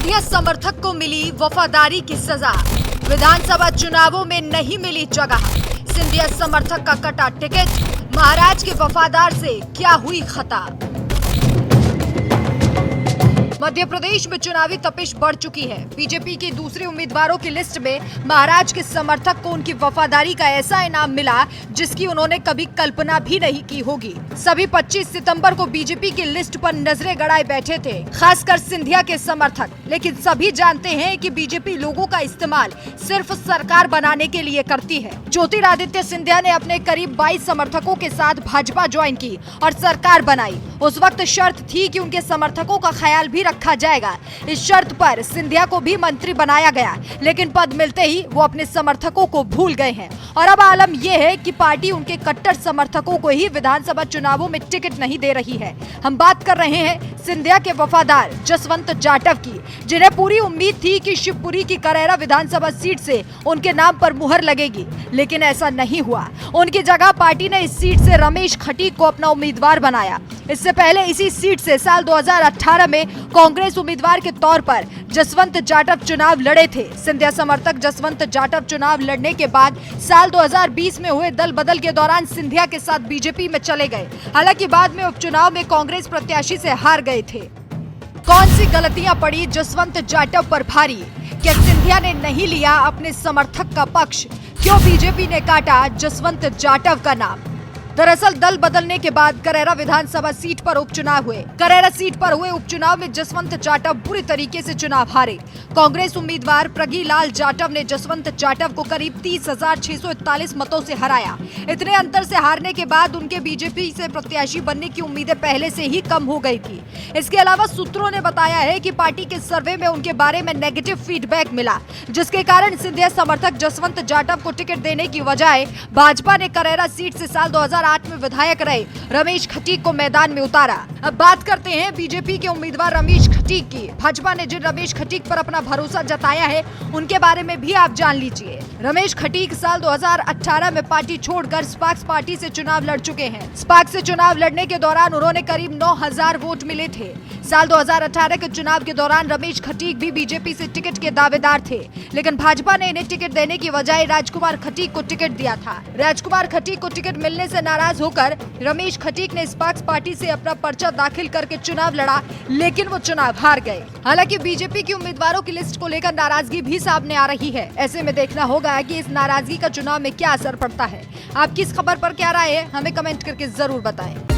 सिंधिया समर्थक को मिली वफादारी की सजा। विधानसभा चुनावों में नहीं मिली जगह। सिंधिया समर्थक का कटा टिकट। महाराज के वफादार से क्या हुई खता। मध्य प्रदेश में चुनावी तपिश बढ़ चुकी है। बीजेपी के दूसरे उम्मीदवारों की लिस्ट में महाराज के समर्थक को उनकी वफादारी का ऐसा इनाम मिला जिसकी उन्होंने कभी कल्पना भी नहीं की होगी। सभी 25 सितंबर को बीजेपी की लिस्ट पर नजरें गड़ाए बैठे थे, खासकर सिंधिया के समर्थक। लेकिन सभी जानते हैं कि बीजेपी लोगों का इस्तेमाल सिर्फ सरकार बनाने के लिए करती है। ज्योतिरादित्य सिंधिया ने अपने करीब 22 समर्थकों के साथ भाजपा ज्वाइन की और सरकार बनाई। उस वक्त शर्त थी कि उनके समर्थकों का ख्याल भी रखा जाएगा। इस शर्त पर सिंधिया को भी मंत्री बनाया गया, लेकिन पद मिलते ही वो अपने समर्थकों को भूल गए हैं। और अब आलम यह है कि पार्टी उनके कट्टर समर्थकों को ही विधानसभा चुनावों में टिकट नहीं दे रही है। हम बात कर रहे हैं सिंधिया के वफादार जसवंत जाटव की, जिन्हें पूरी उम्मीद थी कि शिवपुरी की करैरा विधानसभा सीट से उनके नाम पर मुहर लगेगी, लेकिन ऐसा नहीं हुआ। उनकी जगह पार्टी ने इस सीट से रमेश खटीक को अपना उम्मीदवार बनाया। इससे पहले इसी सीट से साल 2018 में कांग्रेस उम्मीदवार के तौर पर जसवंत जाटव चुनाव लड़े थे। सिंधिया समर्थक जसवंत जाटव चुनाव लड़ने के बाद साल 2020 में हुए दल बदल के दौरान सिंधिया के साथ बीजेपी में चले गए। हालांकि बाद में उपचुनाव में कांग्रेस प्रत्याशी से हार गए थे। कौन सी गलतियां पड़ी जसवंत जाटव पर भारी? क्या सिंधिया ने नहीं लिया अपने समर्थक का पक्ष? क्यों बीजेपी ने काटा जसवंत जाटव का नाम? दरअसल दल बदलने के बाद करैरा विधानसभा सीट पर उपचुनाव हुए। करैरा सीट पर हुए उपचुनाव में जसवंत जाटव बुरी तरीके से चुनाव हारे। कांग्रेस उम्मीदवार प्रगीलाल जाटव ने जसवंत जाटव को करीब 30,641 मतों से हराया। इतने अंतर से हारने के बाद उनके बीजेपी से प्रत्याशी बनने की उम्मीदें पहले से ही कम हो गई थी। इसके अलावा सूत्रों ने बताया है कि पार्टी के सर्वे में उनके बारे में नेगेटिव फीडबैक मिला, जिसके कारण सिंधिया समर्थक जसवंत जाटव को टिकट देने की बजाय भाजपा ने करैरा सीट से साल 2008 में विधायक रहे रमेश खटीक को मैदान में उतारा। अब बात करते हैं बीजेपी के उम्मीदवार रमेश खटीक की। भाजपा ने जिन रमेश खटीक पर अपना भरोसा जताया है, उनके बारे में भी आप जान लीजिए। रमेश खटीक साल 2018 में पार्टी छोड़कर स्पार्क्स पार्टी से चुनाव लड़ चुके हैं। स्पार्क्स से चुनाव लड़ने के दौरान उन्होंने करीब 9,000 वोट मिले थे। साल 2018 के चुनाव के दौरान रमेश खटीक भी बीजेपी से टिकट के दावेदार थे, लेकिन भाजपा ने इन्हें टिकट देने की बजाय राजकुमार खटीक को टिकट दिया था। राजकुमार खटीक को टिकट मिलने से नाराज होकर रमेश खटीक ने स्पार्क्स पार्टी से अपना पर्चा दाखिल करके चुनाव लड़ा, लेकिन वो चुनाव हार गए। हालांकि बीजेपी की उम्मीदवारों की लिस्ट को लेकर नाराजगी भी सामने आ रही है। ऐसे में देखना होगा कि इस नाराजगी का चुनाव में क्या असर पड़ता है। आपकी इस खबर पर क्या राय है, हमें कमेंट करके जरूर बताएं।